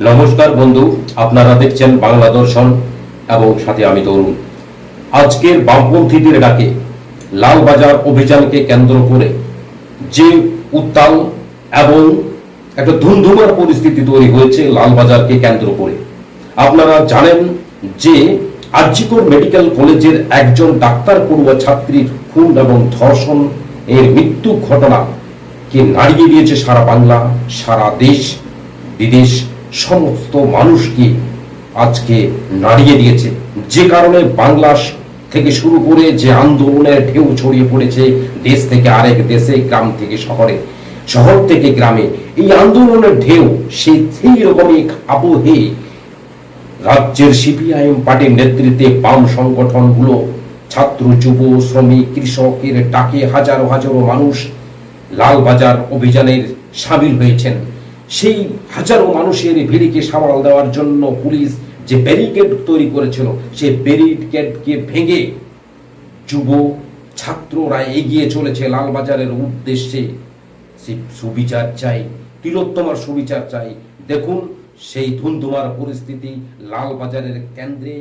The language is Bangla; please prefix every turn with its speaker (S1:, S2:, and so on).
S1: নমস্কার বন্ধু, আপনারা দেখছেন বাংলা দর্শন এবং সাথে আমি তরুণ। আজকের বামপন্থীদের ডাকে লালবাজার অভিযানকে কেন্দ্র করে যে উত্তাল এবং একটা ধুমধুমার পরিস্থিতি তৈরি হয়েছে লালবাজারকে কেন্দ্র করে, আপনারা জানেন যে আরজিকর মেডিকেল কলেজের একজন ডাক্তার পড়ুয়া ছাত্রীর খুন এবং ধর্ষণ এর মৃত্যু ঘটনা কে নাড়িয়ে দিয়েছে সারা বাংলা, সারা দেশ বিদেশ, সমস্ত মানুষকে আজকে নাড়িয়ে দিয়েছে। যে কারণে বাংলা থেকে শুরু করে যে আন্দোলনের ঢেউ ছড়িয়ে পড়েছে দেশ থেকে আরেক দেশে, গ্রাম থেকে শহরে, শহর থেকে গ্রামে, এই আন্দোলনের ঢেউ সেই রকমই আবহে রাজ্যের সিপিআইএম পার্টির নেতৃত্বে বাম সংগঠনগুলো ছাত্র, যুব, শ্রমিক, কৃষকের ডাকে হাজারো হাজারো মানুষ লালবাজার অভিযানের সামিল হয়েছেন। সেই হাজারো মানুষের ভিড়কে সামাল দেওয়ার জন্য পুলিশ যে ব্যারিকেড তৈরি করেছিল, সেই ব্যারিকেডকে ভেঙে যুব ছাত্ররা এগিয়ে চলেছে লালবাজারের উদ্দেশ্যে। সুবিচার চাই, তিলোত্তমার সুবিচার চাই। দেখুন সেই ধুমধুমার পরিস্থিতি লালবাজারের কেন্দ্রে।